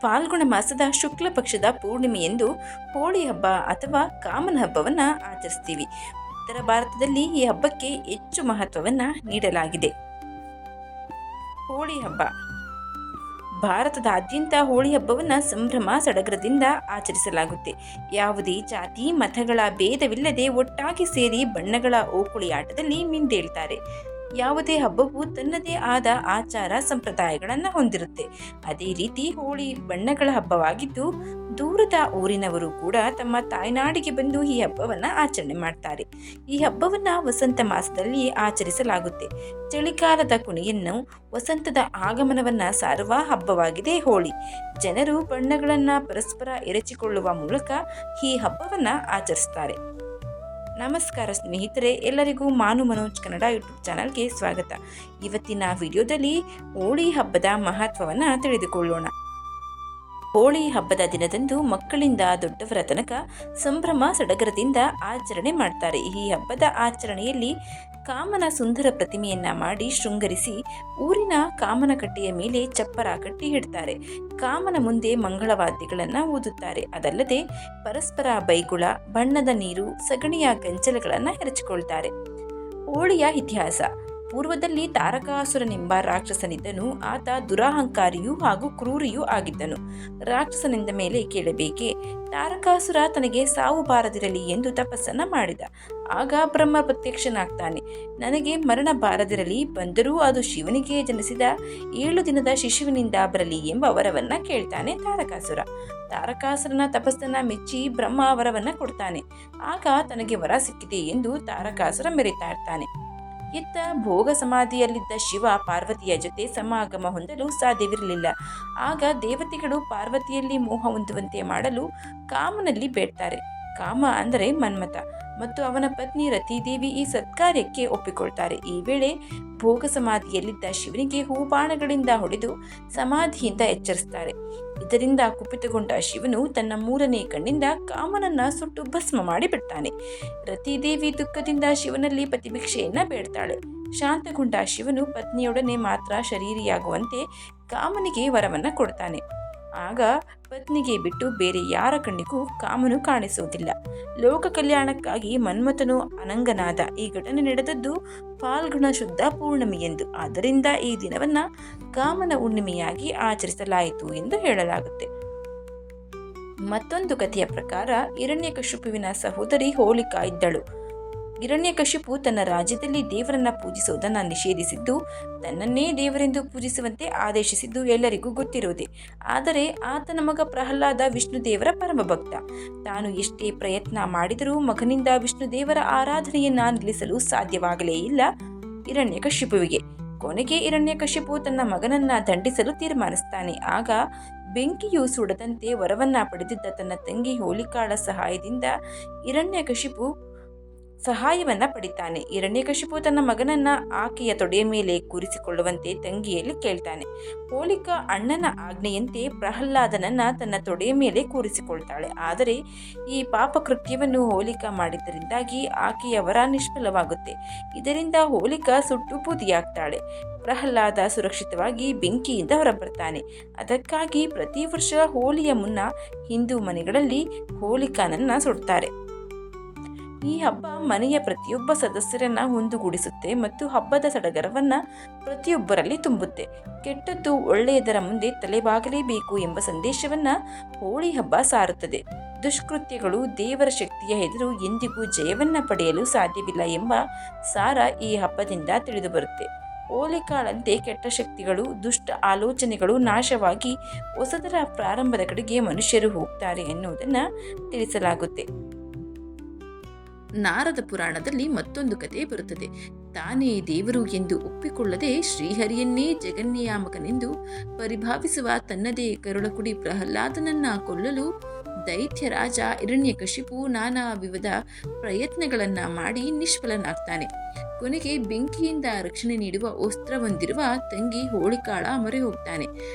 ಫಾಲ್ಗುಣ ಮಾಸದ ಶುಕ್ಲ ಪಕ್ಷದ ಪೂರ್ಣಿಮೆಯೆಂದು ಹೋಳಿ ಹಬ್ಬ ಅಥವಾ ಕಾಮನ ಹಬ್ಬವನ್ನು ಆಚರಿಸ್ತೀವಿ. ಉತ್ತರ ಭಾರತದಲ್ಲಿ ಈ ಹಬ್ಬಕ್ಕೆ ಹೆಚ್ಚು ಮಹತ್ವವನ್ನು ನೀಡಲಾಗಿದೆ. ಹೋಳಿ ಹಬ್ಬ ಭಾರತದಾದ್ಯಂತ ಹೋಳಿ ಹಬ್ಬವನ್ನು ಸಂಭ್ರಮ ಸಡಗರದಿಂದ ಆಚರಿಸಲಾಗುತ್ತೆ. ಯಾವುದೇ ಜಾತಿ ಮತಗಳ ಭೇದವಿಲ್ಲದೆ ಒಟ್ಟಾಗಿ ಸೇರಿ ಬಣ್ಣಗಳ ಓಕುಳಿ ಆಟದಲ್ಲಿ ಮಿಂದೇಳ್ತಾರೆ. ಯಾವುದೇ ಹಬ್ಬವು ತನ್ನದೇ ಆದ ಆಚಾರ ಸಂಪ್ರದಾಯಗಳನ್ನು ಹೊಂದಿರುತ್ತೆ. ಅದೇ ರೀತಿ ಹೋಳಿ ಬಣ್ಣಗಳ ಹಬ್ಬವಾಗಿದ್ದು ದೂರದ ಊರಿನವರು ಕೂಡ ತಮ್ಮ ತಾಯ್ನಾಡಿಗೆ ಬಂದು ಈ ಹಬ್ಬವನ್ನು ಆಚರಣೆ ಮಾಡ್ತಾರೆ. ಈ ಹಬ್ಬವನ್ನು ವಸಂತ ಮಾಸದಲ್ಲಿ ಆಚರಿಸಲಾಗುತ್ತೆ. ಚಳಿಗಾಲದ ಕೊನೆಯನ್ನು ವಸಂತದ ಆಗಮನವನ್ನು ಸಾರುವ ಹಬ್ಬವಾಗಿದೆ ಹೋಳಿ. ಜನರು ಬಣ್ಣಗಳನ್ನು ಪರಸ್ಪರ ಎರಚಿಕೊಳ್ಳುವ ಮೂಲಕ ಈ ಹಬ್ಬವನ್ನು ಆಚರಿಸ್ತಾರೆ. ನಮಸ್ಕಾರ ಸ್ನೇಹಿತರೆ, ಎಲ್ಲರಿಗೂ ಮಾನು ಮನೋಜ್ ಕನ್ನಡ ಯೂಟ್ಯೂಬ್ ಚಾನಲ್ಗೆ ಸ್ವಾಗತ. ಇವತ್ತಿನ ವಿಡಿಯೋದಲ್ಲಿ ಹೋಳಿ ಹಬ್ಬದ ಮಹತ್ವವನ್ನು ತಿಳಿದುಕೊಳ್ಳೋಣ. ಹೋಳಿ ಹಬ್ಬದ ದಿನದಂದು ಮಕ್ಕಳಿಂದ ದೊಡ್ಡವರ ತನಕ ಸಂಭ್ರಮ ಸಡಗರದಿಂದ ಆಚರಣೆ ಮಾಡ್ತಾರೆ. ಈ ಹಬ್ಬದ ಆಚರಣೆಯಲ್ಲಿ ಕಾಮನ ಸುಂದರ ಪ್ರತಿಮೆಯನ್ನ ಮಾಡಿ ಶೃಂಗರಿಸಿ ಊರಿನ ಕಾಮನ ಕಟ್ಟೆಯ ಮೇಲೆ ಚಪ್ಪರ ಕಟ್ಟಿ ಇಡ್ತಾರೆ. ಕಾಮನ ಮುಂದೆ ಮಂಗಳವಾದ್ಯಗಳನ್ನು ಊದುತ್ತಾರೆ. ಅದಲ್ಲದೆ ಪರಸ್ಪರ ಬೈಗುಳ, ಬಣ್ಣದ ನೀರು, ಸಗಣಿಯ ಗಂಚಲಗಳನ್ನು ಎರಚಿಕೊಳ್ತಾರೆ. ಹೋಳಿಯ ಇತಿಹಾಸ. ಪೂರ್ವದಲ್ಲಿ ತಾರಕಾಸುರನೆಂಬ ರಾಕ್ಷಸನಿದ್ದನು. ಆತ ದುರಹಂಕಾರಿಯೂ ಹಾಗೂ ಕ್ರೂರಿಯೂ ಆಗಿದ್ದನು. ರಾಕ್ಷಸನಿಂದ ಮೇಲೆ ಕೇಳಬೇಕೆ, ತಾರಕಾಸುರ ತನಗೆ ಸಾವು ಬಾರದಿರಲಿ ಎಂದು ತಪಸ್ಸನ್ನ ಮಾಡಿದ. ಆಗ ಬ್ರಹ್ಮ ಪ್ರತ್ಯಕ್ಷನಾಗ್ತಾನೆ. ನನಗೆ ಮರಣ ಬಾರದಿರಲಿ, ಬಂದರೂ ಅದು ಶಿವನಿಗೆ ಜನಿಸಿದ 7 ದಿನದ ಶಿಶುವಿನಿಂದ ಬರಲಿ ಎಂಬ ವರವನ್ನ ಕೇಳ್ತಾನೆ ತಾರಕಾಸುರ. ತಾರಕಾಸುರನ ತಪಸ್ಸನ್ನ ಮೆಚ್ಚಿ ಬ್ರಹ್ಮ ವರವನ್ನ ಕೊಡ್ತಾನೆ. ಆಗ ತನಗೆ ವರ ಸಿಕ್ಕಿದೆ ಎಂದು ತಾರಕಾಸುರ ಮೆರೀತಾ ಇರ್ತಾನೆ. ಇತ್ತ ಭೋಗ ಸಮಾಧಿಯಲ್ಲಿದ್ದ ಶಿವ ಪಾರ್ವತಿಯ ಜೊತೆ ಸಮಾಗಮ ಹೊಂದಲು ಸಾಧ್ಯವಿರಲಿಲ್ಲ. ಆಗ ದೇವತೆಗಳು ಪಾರ್ವತಿಯಲ್ಲಿ ಮೋಹ ಹೊಂದುವಂತೆ ಮಾಡಲು ಕಾಮನಲ್ಲಿ ಬೇಡ್ತಾರೆ. ಕಾಮ ಅಂದರೆ ಮನ್ಮಥ ಮತ್ತು ಅವನ ಪತ್ನಿ ರತಿದೇವಿ ಈ ಸತ್ಕಾರ್ಯಕ್ಕೆ ಒಪ್ಪಿಕೊಳ್ತಾರೆ. ಈ ವೇಳೆ ಭೋಗ ಸಮಾಧಿಯಲ್ಲಿದ್ದ ಶಿವನಿಗೆ ಹೂಬಾಣಗಳಿಂದ ಹೊಡೆದು ಸಮಾಧಿಯಿಂದ ಎಚ್ಚರಿಸ್ತಾರೆ. ಇದರಿಂದ ಕುಪಿತಗೊಂಡ ಶಿವನು ತನ್ನ 3ನೇ ಕಣ್ಣಿಂದ ಕಾಮನನ್ನ ಸುಟ್ಟು ಭಸ್ಮ ಮಾಡಿ ಬಿಡ್ತಾನೆ. ರತಿದೇವಿ ದುಃಖದಿಂದ ಶಿವನಲ್ಲಿ ಪ್ರತಿಭಿಕ್ಷೆಯನ್ನ ಬೇಡ್ತಾಳೆ. ಶಾಂತಗೊಂಡ ಶಿವನು ಪತ್ನಿಯೊಡನೆ ಮಾತ್ರ ಶರೀರಿಯಾಗುವಂತೆ ಕಾಮನಿಗೆ ವರವನ್ನ ಕೊಡ್ತಾನೆ. ಆಗ ಪತ್ನಿಗೆ ಬಿಟ್ಟು ಬೇರೆ ಯಾರ ಕಣ್ಣಿಗೂ ಕಾಮನು ಕಾಣಿಸುವುದಿಲ್ಲ. ಲೋಕ ಕಲ್ಯಾಣಕ್ಕಾಗಿ ಮನ್ಮಥನು ಅನಂಗನಾದ. ಈ ಘಟನೆ ನಡೆದದ್ದು ಫಾಲ್ಗುಣ ಶುದ್ಧ ಪೂರ್ಣಿಮೆಯೆಂದು. ಆದ್ದರಿಂದ ಈ ದಿನವನ್ನ ಕಾಮನ ಹುಣ್ಣಿಮೆಯಾಗಿ ಆಚರಿಸಲಾಯಿತು ಎಂದು ಹೇಳಲಾಗುತ್ತೆ. ಮತ್ತೊಂದು ಕಥೆಯ ಪ್ರಕಾರ ಹಿರಣ್ಯಕಶಿಪುವಿನ ಸಹೋದರಿ ಹೋಲಿಕಾ ಇದ್ದಳು. ಹಿರಣ್ಯಕಶಿಪು ತನ್ನ ರಾಜ್ಯದಲ್ಲಿ ದೇವರನ್ನ ಪೂಜಿಸುವುದನ್ನು ನಿಷೇಧಿಸಿದ್ದು, ತನ್ನನ್ನೇ ದೇವರೆಂದು ಪೂಜಿಸುವಂತೆ ಆದೇಶಿಸಿದ್ದು ಎಲ್ಲರಿಗೂ ಗೊತ್ತಿರುವುದೇ. ಆದರೆ ಆತನ ಮಗ ಪ್ರಹ್ಲಾದ ವಿಷ್ಣುದೇವರ ಪರಮಭಕ್ತ. ತಾನು ಎಷ್ಟೇ ಪ್ರಯತ್ನ ಮಾಡಿದರೂ ಮಗನಿಂದ ವಿಷ್ಣುದೇವರ ಆರಾಧನೆಯನ್ನ ನಿಲ್ಲಿಸಲು ಸಾಧ್ಯವಾಗಲೇ ಇಲ್ಲ ಹಿರಣ್ಯಕಶಿಪುವಿಗೆ. ಕೊನೆಗೆ ಹಿರಣ್ಯಕಶಿಪು ತನ್ನ ಮಗನನ್ನ ದಂಡಿಸಲು ತೀರ್ಮಾನಿಸ್ತಾನೆ. ಆಗ ಬೆಂಕಿಯು ಸುಡದಂತೆ ವರವನ್ನ ಪಡೆದಿದ್ದ ತನ್ನ ತಂಗಿ ಹೋಲಿಕಾಳ ಸಹಾಯದಿಂದ ಹಿರಣ್ಯಕಶಿಪು ಸಹಾಯವನ್ನ ಪಡಿತಾನೆ. ಹಿರಣ್ಯಕಶಿಪು ತನ್ನ ಮಗನನ್ನ ಆಕೆಯ ತೊಡೆಯ ಮೇಲೆ ಕೂರಿಸಿಕೊಳ್ಳುವಂತೆ ತಂಗಿಯಲ್ಲಿ ಕೇಳ್ತಾನೆ. ಹೋಲಿಕಾ ಅಣ್ಣನ ಆಜ್ಞೆಯಂತೆ ಪ್ರಹ್ಲಾದನನ್ನ ತನ್ನ ತೊಡೆಯ ಮೇಲೆ ಕೂರಿಸಿಕೊಳ್ತಾಳೆ. ಆದರೆ ಈ ಪಾಪ ಕೃತ್ಯವನ್ನು ಹೋಲಿಕಾ ಮಾಡಿದ್ದರಿಂದಾಗಿ ಆಕೆಯ ವರ ನಿಷ್ಫಲವಾಗುತ್ತೆ. ಇದರಿಂದ ಹೋಲಿಕಾ ಸುಟ್ಟು ಬೂದಿಯಾಗ್ತಾಳೆ. ಪ್ರಹ್ಲಾದ ಸುರಕ್ಷಿತವಾಗಿ ಬೆಂಕಿಯಿಂದ ಹೊರಬರ್ತಾನೆ. ಅದಕ್ಕಾಗಿ ಪ್ರತಿ ವರ್ಷ ಹೋಳಿಯ ಮುನ್ನ ಹಿಂದೂ ಮನೆಗಳಲ್ಲಿ ಹೋಲಿಕಾನನ್ನ ಸುಡ್ತಾರೆ. ಈ ಹಬ್ಬ ಮನೆಯ ಪ್ರತಿಯೊಬ್ಬ ಸದಸ್ಯರನ್ನ ಒಂದುಗೂಡಿಸುತ್ತೆ ಮತ್ತು ಹಬ್ಬದ ಸಡಗರವನ್ನ ಪ್ರತಿಯೊಬ್ಬರಲ್ಲಿ ತುಂಬುತ್ತೆ. ಕೆಟ್ಟದ್ದು ಒಳ್ಳೆಯದರ ಮುಂದೆ ತಲೆಬಾಗಲೇಬೇಕು ಎಂಬ ಸಂದೇಶವನ್ನ ಹೋಳಿ ಹಬ್ಬ ಸಾರುತ್ತದೆ. ದುಷ್ಕೃತ್ಯಗಳು ದೇವರ ಶಕ್ತಿಯ ಎದುರು ಎಂದಿಗೂ ಜಯವನ್ನ ಪಡೆಯಲು ಸಾಧ್ಯವಿಲ್ಲ ಎಂಬ ಸಾರ ಈ ಹಬ್ಬದಿಂದ ತಿಳಿದುಬರುತ್ತೆ. ಹೋಲಿಕಾಳಂತೆ ಕೆಟ್ಟ ಶಕ್ತಿಗಳು, ದುಷ್ಟ ಆಲೋಚನೆಗಳು ನಾಶವಾಗಿ ಹೊಸದರ ಪ್ರಾರಂಭದ ಕಡೆಗೆ ಮನುಷ್ಯರು ಹೋಗ್ತಾರೆ ಎನ್ನುವುದನ್ನು ತಿಳಿಸಲಾಗುತ್ತೆ. ನಾರದ ಪುರಾಣದಲ್ಲಿ ಮತ್ತೊಂದು ಕಥೆ ಬರುತ್ತದೆ. ತಾನೇ ದೇವರು ಎಂದು ಒಪ್ಪಿಕೊಳ್ಳದೆ ಶ್ರೀಹರಿಯನ್ನೇ ಜಗನ್ನಿಯಾಮಕನೆಂದು ಪರಿಭಾವಿಸುವ ತನ್ನದೇ ಕರುಳಕುಡಿ ಪ್ರಹ್ಲಾದನನ್ನ ಕೊಲ್ಲಲು ದೈತ್ಯ ರಾಜ ಹಿರಣ್ಯಕಶಿಪು ನಾನಾ ವಿವಿಧ ಪ್ರಯತ್ನಗಳನ್ನ ಮಾಡಿ ನಿಷ್ಫಲನಾಗ್ತಾನೆ. ಕೊನೆಗೆ ಬೆಂಕಿಯಿಂದ ರಕ್ಷಣೆ ನೀಡುವ ಅಸ್ತ್ರ ಹೊಂದಿರುವ ತಂಗಿ ಹೋಳಿಕಾಳ ಮೊರೆ ಹೋಗ್ತಾನೆ.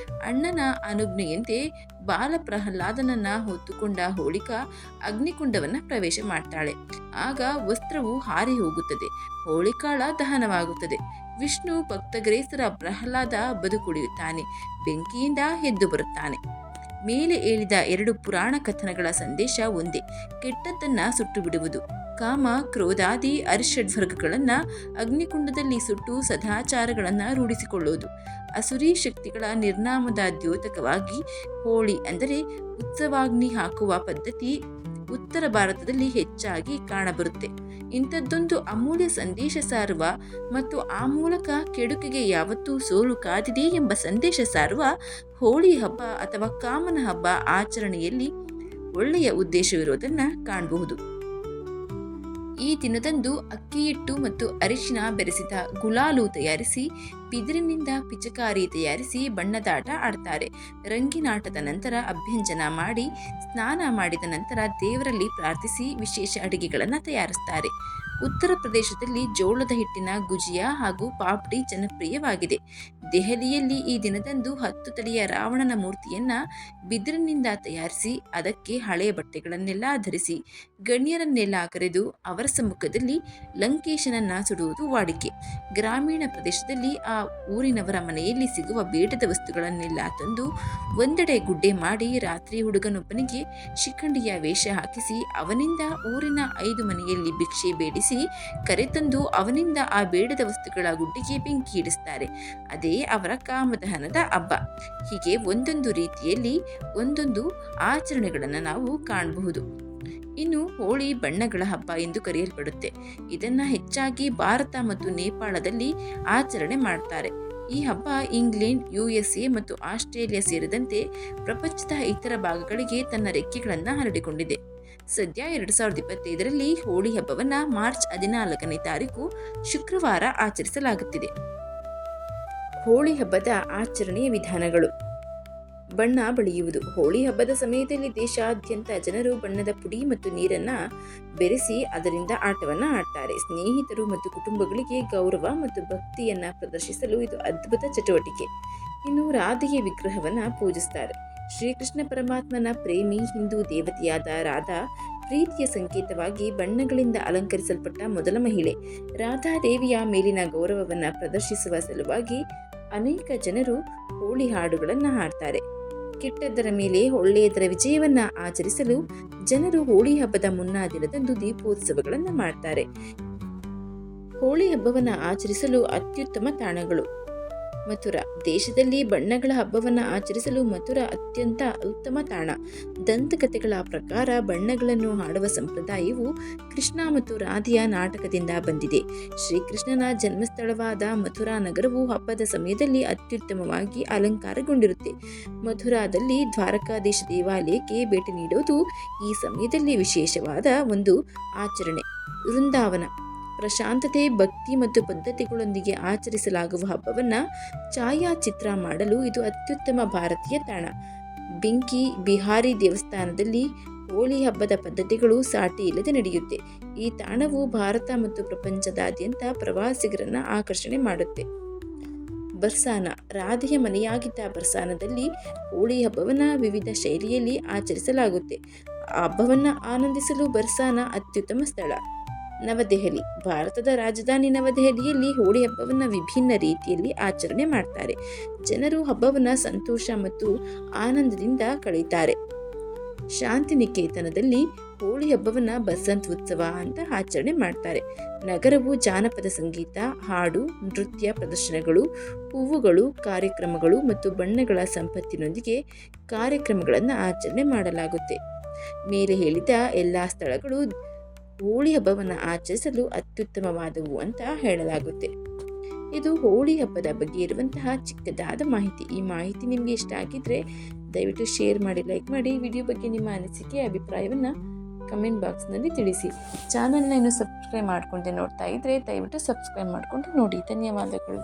ಅಣ್ಣನ ಅನುಜ್ಞೆಯಂತೆ ಬಾಲ ಪ್ರಹ್ಲಾದನನ್ನ ಹೊತ್ತುಕೊಂಡ ಹೋಳಿಕಾ ಅಗ್ನಿಕುಂಡವನ್ನ ಪ್ರವೇಶ ಮಾಡ್ತಾಳೆ. ಆಗ ವಸ್ತ್ರವು ಹಾರಿ ಹೋಗುತ್ತದೆ. ಹೋಳಿಕಾಳ ದಹನವಾಗುತ್ತದೆ. ವಿಷ್ಣು ಭಕ್ತಗ್ರೇಸರ ಪ್ರಹ್ಲಾದ ಬದುಕುಳಿಯುತ್ತಾನೆ. ಬೆಂಕಿಯಿಂದ ಎದ್ದು ಬರುತ್ತಾನೆ. ಮೇಲೆ ಹೇಳಿದ 2 ಪುರಾಣ ಕಥನಗಳ ಸಂದೇಶ ಒಂದೇ: ಕೆಟ್ಟದ್ದನ್ನು ಸುಟ್ಟು ಬಿಡುವುದು. ಕಾಮ, ಕ್ರೋಧಾದಿ ಅರಿಷಡ್ವರ್ಗಗಳನ್ನು ಅಗ್ನಿಕುಂಡದಲ್ಲಿ ಸುಟ್ಟು ಸದಾಚಾರಗಳನ್ನು ರೂಢಿಸಿಕೊಳ್ಳುವುದು. ಅಸುರಿ ಶಕ್ತಿಗಳ ನಿರ್ನಾಮದ ದ್ಯೋತಕವಾಗಿ ಹೋಳಿ ಅಂದರೆ ಉತ್ಸವಾಗ್ನಿ ಹಾಕುವ ಪದ್ಧತಿ ಉತ್ತರ ಭಾರತದಲ್ಲಿ ಹೆಚ್ಚಾಗಿ ಕಾಣಬರುತ್ತೆ. ಇಂಥದ್ದೊಂದು ಅಮೂಲ್ಯ ಸಂದೇಶ ಸಾರುವ ಮತ್ತು ಆ ಮೂಲಕ ಕೆಡುಕಿಗೆ ಯಾವತ್ತೂ ಸೋಲು ಕಾದಿದೆ ಎಂಬ ಸಂದೇಶ ಸಾರುವ ಹೋಳಿ ಹಬ್ಬ ಅಥವಾ ಕಾಮನ ಹಬ್ಬ ಆಚರಣೆಯಲ್ಲಿ ಒಳ್ಳೆಯ ಉದ್ದೇಶವಿರುವುದನ್ನು ಕಾಣಬಹುದು. ಈ ದಿನದಂದು ಅಕ್ಕಿ ಹಿಟ್ಟು ಮತ್ತು ಅರಿಶಿನ ಬೆರೆಸಿದ ಗುಲಾಲು ತಯಾರಿಸಿ, ಬಿದಿರಿನಿಂದ ಪಿಚಕಾರಿ ತಯಾರಿಸಿ ಬಣ್ಣದಾಟ ಆಡ್ತಾರೆ. ರಂಗಿನಾಟದ ನಂತರ ಅಭ್ಯಂಜನ ಮಾಡಿ, ಸ್ನಾನ ಮಾಡಿದ ನಂತರ ದೇವರಲ್ಲಿ ಪ್ರಾರ್ಥಿಸಿ ವಿಶೇಷ ಅಡುಗೆಗಳನ್ನು ತಯಾರಿಸ್ತಾರೆ. ಉತ್ತರ ಪ್ರದೇಶದಲ್ಲಿ ಜೋಳದ ಹಿಟ್ಟಿನ ಗುಜಿಯಾ ಹಾಗೂ ಪಾಪ್ಡಿ ಜನಪ್ರಿಯವಾಗಿದೆ. ದೆಹಲಿಯಲ್ಲಿ ಈ ದಿನದಂದು 10 ತಲೆಯ ರಾವಣನ ಮೂರ್ತಿಯನ್ನ ಬಿದಿರಿನಿಂದ ತಯಾರಿಸಿ ಅದಕ್ಕೆ ಹಳೆಯ ಬಟ್ಟೆಗಳನ್ನೆಲ್ಲ ಧರಿಸಿ ಗಣ್ಯರನ್ನೆಲ್ಲ ಕರೆದು ಅವರ ಸಮ್ಮುಖದಲ್ಲಿ ಲಂಕೇಶನನ್ನ ಸುಡುವುದು ವಾಡಿಕೆ. ಗ್ರಾಮೀಣ ಪ್ರದೇಶದಲ್ಲಿ ಆ ಊರಿನವರ ಮನೆಯಲ್ಲಿ ಸಿಗುವ ಬೇಡದ ವಸ್ತುಗಳನ್ನೆಲ್ಲ ತಂದು ಒಂದೆಡೆ ಗುಡ್ಡೆ ಮಾಡಿ ರಾತ್ರಿ ಹುಡುಗನೊಬ್ಬನಿಗೆ ಶಿಖಂಡಿಯ ವೇಷ ಹಾಕಿಸಿ ಅವನಿಂದ ಊರಿನ 5 ಮನೆಯಲ್ಲಿ ಭಿಕ್ಷೆ ಬೇಡಿಸಿ ಕರೆತಂದು ಅವನಿಂದ ಆ ಬೇಡದ ವಸ್ತುಗಳ ಗುಡ್ಡೆಗೆ ಬೆಂಕಿ ಇಡಿಸ್ತಾರೆ. ಅದೇ ಅವರ ಕಾಮದಹನದ ಹಬ್ಬ. ಹೀಗೆ ಒಂದೊಂದು ರೀತಿಯಲ್ಲಿ ಒಂದೊಂದು ಆಚರಣೆಗಳನ್ನು ನಾವು ಕಾಣಬಹುದು. ಇನ್ನು ಹೋಳಿ ಬಣ್ಣಗಳ ಹಬ್ಬ ಎಂದು ಕರೆಯಲ್ಪಡುತ್ತೆ. ಇದನ್ನ ಹೆಚ್ಚಾಗಿ ಭಾರತ ಮತ್ತು ನೇಪಾಳದಲ್ಲಿ ಆಚರಣೆ ಮಾಡ್ತಾರೆ. ಈ ಹಬ್ಬ ಇಂಗ್ಲೆಂಡ್, USA ಮತ್ತು ಆಸ್ಟ್ರೇಲಿಯಾ ಸೇರಿದಂತೆ ಪ್ರಪಂಚದ ಇತರ ಭಾಗಗಳಿಗೆ ತನ್ನ ರೆಕ್ಕೆಗಳನ್ನು ಹರಡಿಕೊಂಡಿದೆ. ಸದ್ಯ 2025ರಲ್ಲಿ ಹೋಳಿ ಹಬ್ಬವನ್ನು ಮಾರ್ಚ್ 14ನೇ ತಾರೀಕು ಶುಕ್ರವಾರ ಆಚರಿಸಲಾಗುತ್ತಿದೆ. ಹೋಳಿ ಹಬ್ಬದ ಆಚರಣೆಯ ವಿಧಾನಗಳು: ಬಣ್ಣ ಬಳಿಯುವುದು. ಹೋಳಿ ಹಬ್ಬದ ಸಮಯದಲ್ಲಿ ದೇಶಾದ್ಯಂತ ಜನರು ಬಣ್ಣದ ಪುಡಿ ಮತ್ತು ನೀರನ್ನು ಬೆರೆಸಿ ಅದರಿಂದ ಆಟವನ್ನು ಆಡ್ತಾರೆ. ಸ್ನೇಹಿತರು ಮತ್ತು ಕುಟುಂಬಗಳಿಗೆ ಗೌರವ ಮತ್ತು ಭಕ್ತಿಯನ್ನು ಪ್ರದರ್ಶಿಸಲು ಇದು ಅದ್ಭುತ ಚಟುವಟಿಕೆ. ಇನ್ನು ರಾಧೆಯ ವಿಗ್ರಹವನ್ನು ಪೂಜಿಸ್ತಾರೆ. ಶ್ರೀಕೃಷ್ಣ ಪರಮಾತ್ಮನ ಪ್ರೇಮಿ ಹಿಂದೂ ದೇವತೆಯಾದ ರಾಧಾ ಪ್ರೀತಿಯ ಸಂಕೇತವಾಗಿ ಬಣ್ಣಗಳಿಂದ ಅಲಂಕರಿಸಲ್ಪಟ್ಟ ಮೊದಲ ಮಹಿಳೆ. ರಾಧಾದೇವಿಯ ಮೇಲಿನ ಗೌರವವನ್ನು ಪ್ರದರ್ಶಿಸುವ ಸಲುವಾಗಿ ಅನೇಕ ಜನರು ಹೋಳಿ ಹಾಡುಗಳನ್ನು ಹಾಡ್ತಾರೆ. ಕೆಟ್ಟದ್ದರ ಮೇಲೆ ಒಳ್ಳೆಯದರ ವಿಜಯವನ್ನು ಆಚರಿಸಲು ಜನರು ಹೋಳಿ ಹಬ್ಬದ ಮುನ್ನಾ ದಿನದಂದು ದೀಪೋತ್ಸವಗಳನ್ನು ಮಾಡ್ತಾರೆ. ಹೋಳಿ ಹಬ್ಬವನ್ನು ಆಚರಿಸಲು ಅತ್ಯುತ್ತಮ ತಾಣಗಳು: ಮಥುರಾ. ದೇಶದಲ್ಲಿ ಬಣ್ಣಗಳ ಹಬ್ಬವನ್ನು ಆಚರಿಸಲು ಮಥುರಾ ಅತ್ಯಂತ ಉತ್ತಮ ತಾಣ. ದಂತಕಥೆಗಳ ಪ್ರಕಾರ ಬಣ್ಣಗಳನ್ನು ಹಾಡುವ ಸಂಪ್ರದಾಯವು ಕೃಷ್ಣ ಮತ್ತು ರಾಧೆಯ ನಾಟಕದಿಂದ ಬಂದಿದೆ. ಶ್ರೀಕೃಷ್ಣನ ಜನ್ಮಸ್ಥಳವಾದ ಮಥುರಾ ನಗರವು ಹಬ್ಬದ ಸಮಯದಲ್ಲಿ ಅತ್ಯುತ್ತಮವಾಗಿ ಅಲಂಕಾರಗೊಂಡಿರುತ್ತೆ. ಮಥುರಾದಲ್ಲಿ ದ್ವಾರಕಾಧೀಶ ದೇವಾಲಯಕ್ಕೆ ಭೇಟಿ ನೀಡುವುದು ಈ ಸಮಯದಲ್ಲಿ ವಿಶೇಷವಾದ ಒಂದು ಆಚರಣೆ. ವೃಂದಾವನ. ಪ್ರಶಾಂತತೆ, ಭಕ್ತಿ ಮತ್ತು ಪದ್ಧತಿಗಳೊಂದಿಗೆ ಆಚರಿಸಲಾಗುವ ಹಬ್ಬವನ್ನು ಛಾಯಾಚಿತ್ರ ಮಾಡಲು ಇದು ಅತ್ಯುತ್ತಮ ಭಾರತೀಯ ತಾಣ. ಬೆಂಕಿ ಬಿಹಾರಿ ದೇವಸ್ಥಾನದಲ್ಲಿ ಹೋಳಿ ಹಬ್ಬದ ಪದ್ಧತಿಗಳು ಸಾಟಿ ಇಲ್ಲದೆ ನಡೆಯುತ್ತೆ. ಈ ತಾಣವು ಭಾರತ ಮತ್ತು ಪ್ರಪಂಚದಾದ್ಯಂತ ಪ್ರವಾಸಿಗರನ್ನು ಆಕರ್ಷಣೆ ಮಾಡುತ್ತೆ. ಬರ್ಸಾನ. ರಾಧೆಯ ಮನೆಯಾಗಿದ್ದ ಬರ್ಸಾನದಲ್ಲಿ ಹೋಳಿ ಹಬ್ಬವನ್ನು ವಿವಿಧ ಶೈಲಿಯಲ್ಲಿ ಆಚರಿಸಲಾಗುತ್ತೆ. ಆ ಹಬ್ಬವನ್ನು ಆನಂದಿಸಲು ಬರ್ಸಾನ ಅತ್ಯುತ್ತಮ ಸ್ಥಳ. ನವದೆಹಲಿ. ಭಾರತದ ರಾಜಧಾನಿ ನವದೆಹಲಿಯಲ್ಲಿ ಹೋಳಿ ಹಬ್ಬವನ್ನು ವಿಭಿನ್ನ ರೀತಿಯಲ್ಲಿ ಆಚರಣೆ ಮಾಡ್ತಾರೆ. ಜನರು ಹಬ್ಬವನ್ನು ಸಂತೋಷ ಮತ್ತು ಆನಂದದಿಂದ ಕಳೆಯುತ್ತಾರೆ. ಶಾಂತಿನಿಕೇತನದಲ್ಲಿ ಹೋಳಿ ಹಬ್ಬವನ್ನು ಬಸಂತ್ ಉತ್ಸವ ಅಂತ ಆಚರಣೆ ಮಾಡ್ತಾರೆ. ನಗರವು ಜಾನಪದ ಸಂಗೀತ, ಹಾಡು, ನೃತ್ಯ ಪ್ರದರ್ಶನಗಳು, ಹೂವುಗಳು, ಕಾರ್ಯಕ್ರಮಗಳು ಮತ್ತು ಬಣ್ಣಗಳ ಸಂಪತ್ತಿನೊಂದಿಗೆ ಕಾರ್ಯಕ್ರಮಗಳನ್ನು ಆಚರಣೆ ಮಾಡಲಾಗುತ್ತೆ. ಮೇಲೆ ಹೇಳಿದ ಎಲ್ಲ ಸ್ಥಳಗಳು ಹೋಳಿ ಹಬ್ಬವನ್ನು ಆಚರಿಸಲು ಅತ್ಯುತ್ತಮವಾದವು ಅಂತ ಹೇಳಲಾಗುತ್ತೆ. ಇದು ಹೋಳಿ ಹಬ್ಬದ ಬಗ್ಗೆ ಇರುವಂತಹ ಚಿಕ್ಕದಾದ ಮಾಹಿತಿ. ಈ ಮಾಹಿತಿ ನಿಮಗೆ ಇಷ್ಟ ಆಗಿದ್ರೆ ದಯವಿಟ್ಟು ಶೇರ್ ಮಾಡಿ, ಲೈಕ್ ಮಾಡಿ. ವಿಡಿಯೋ ಬಗ್ಗೆ ನಿಮ್ಮ ಅನಿಸಿಕೆ, ಅಭಿಪ್ರಾಯವನ್ನು ಕಮೆಂಟ್ ಬಾಕ್ಸ್ನಲ್ಲಿ ತಿಳಿಸಿ. ಚಾನಲ್ನ ಇನ್ನೂ ಸಬ್ಸ್ಕ್ರೈಬ್ ಮಾಡಿಕೊಂಡೆ ನೋಡ್ತಾ ಇದ್ದರೆ ದಯವಿಟ್ಟು ಸಬ್ಸ್ಕ್ರೈಬ್ ಮಾಡಿಕೊಂಡು ನೋಡಿ. ಧನ್ಯವಾದಗಳು.